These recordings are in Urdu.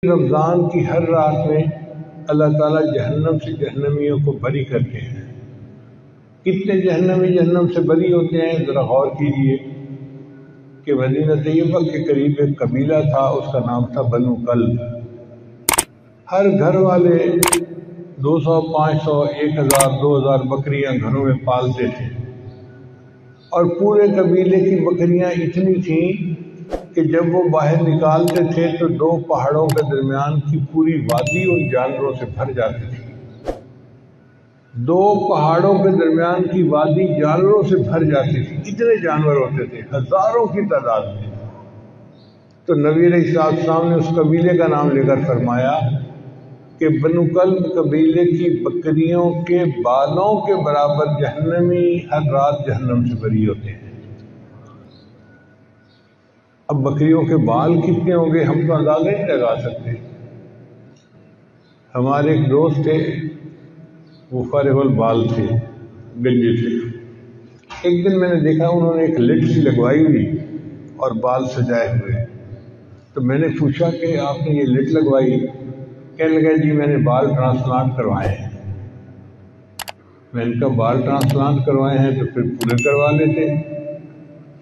رمضان کی ہر رات میں اللہ تعالیٰ جہنم سے جہنمیوں کو بری کرتے ہیں۔ کتنے جہنمی جہنم سے بری ہوتے ہیں ذرا غور کیجئے کہ مدینہ طیبہ کے قریب ایک قبیلہ تھا، اس کا نام تھا بنو کلب۔ ہر گھر والے 200، 500، 1000، 2000 بکریاں گھروں میں پالتے تھے، اور پورے قبیلے کی بکریاں اتنی تھیں کہ جب وہ باہر نکالتے تھے تو 2 پہاڑوں کے درمیان کی پوری وادی ان جانوروں سے بھر جاتی تھی۔ 2 پہاڑوں کے درمیان کی وادی جانوروں سے بھر جاتی تھی، اتنے جانور ہوتے تھے، ہزاروں کی تعداد میں۔ تو نبی علیہ السلام نے اس قبیلے کا نام لے کر فرمایا کہ بنو کلب قبیلے کی بکریوں کے بالوں کے برابر جہنمی ہر رات جہنم سے بری ہوتے ہیں۔ اب بکریوں کے بال کتنے ہوں گے ہم تو اندازہ نہیں لگا سکتے۔ ہمارے ایک دوست تھے، وہ فارغ البال تھے، گنجے تھے۔ ایک دن میں نے دیکھا انہوں نے ایک لٹ سی لگوائی ہوئی اور بال سجائے ہوئے۔ تو میں نے پوچھا کہ آپ نے یہ لٹ لگوائی؟ کہنے لگا جی میں نے بال ٹرانسپلانٹ کروائے ہیں۔ میں نے کہا بال ٹرانسپلانٹ کروائے ہیں تو پھر پورے کروا لیتے۔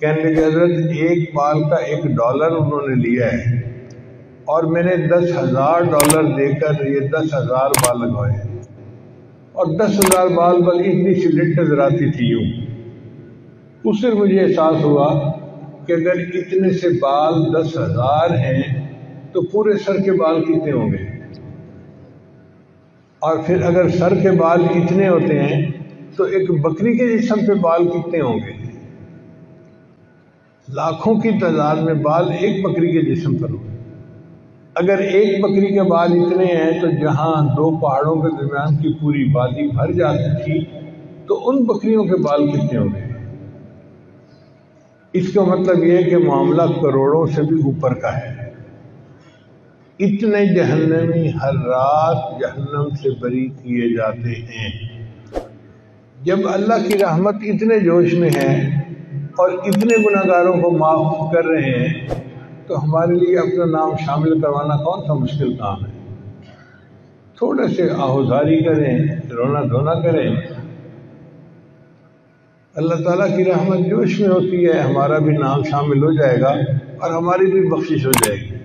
کہنے لگے حضرت ایک بال کا $1 انہوں نے لیا ہے، اور میں نے $10,000 دے کر یہ 10,000 بال لگوائے ہیں، اور 10,000 بال پر اتنی سی لٹ نظر آتی تھی یوں۔ اس سے مجھے احساس ہوا کہ اگر اتنے سے بال 10,000 ہیں تو پورے سر کے بال کتنے ہوں گے، اور پھر اگر سر کے بال اتنے ہوتے ہیں تو ایک بکری کے جسم پہ بال کتنے ہوں گے؟ لاکھوں کی تعداد میں بال ایک بکری کے جسم پر ہوں۔ اگر ایک بکری کے بال اتنے ہیں تو جہاں 2 پہاڑوں کے درمیان کی پوری وادی بھر جاتی تھی تو ان بکریوں کے بال کتنے ہوں گے؟ اس کا مطلب یہ ہے کہ معاملہ کروڑوں سے بھی اوپر کا ہے۔ اتنے جہنمی ہر رات جہنم سے بری کیے جاتے ہیں۔ جب اللہ کی رحمت اتنے جوش میں ہے اور اتنے گناہگاروں کو معاف کر رہے ہیں تو ہمارے لیے اپنا نام شامل کروانا کون سا مشکل کام ہے؟ تھوڑے سے آہوزاری کریں، رونا دھونا کریں، اللہ تعالیٰ کی رحمت جوش میں ہوتی ہے، ہمارا بھی نام شامل ہو جائے گا اور ہماری بھی بخشش ہو جائے گی۔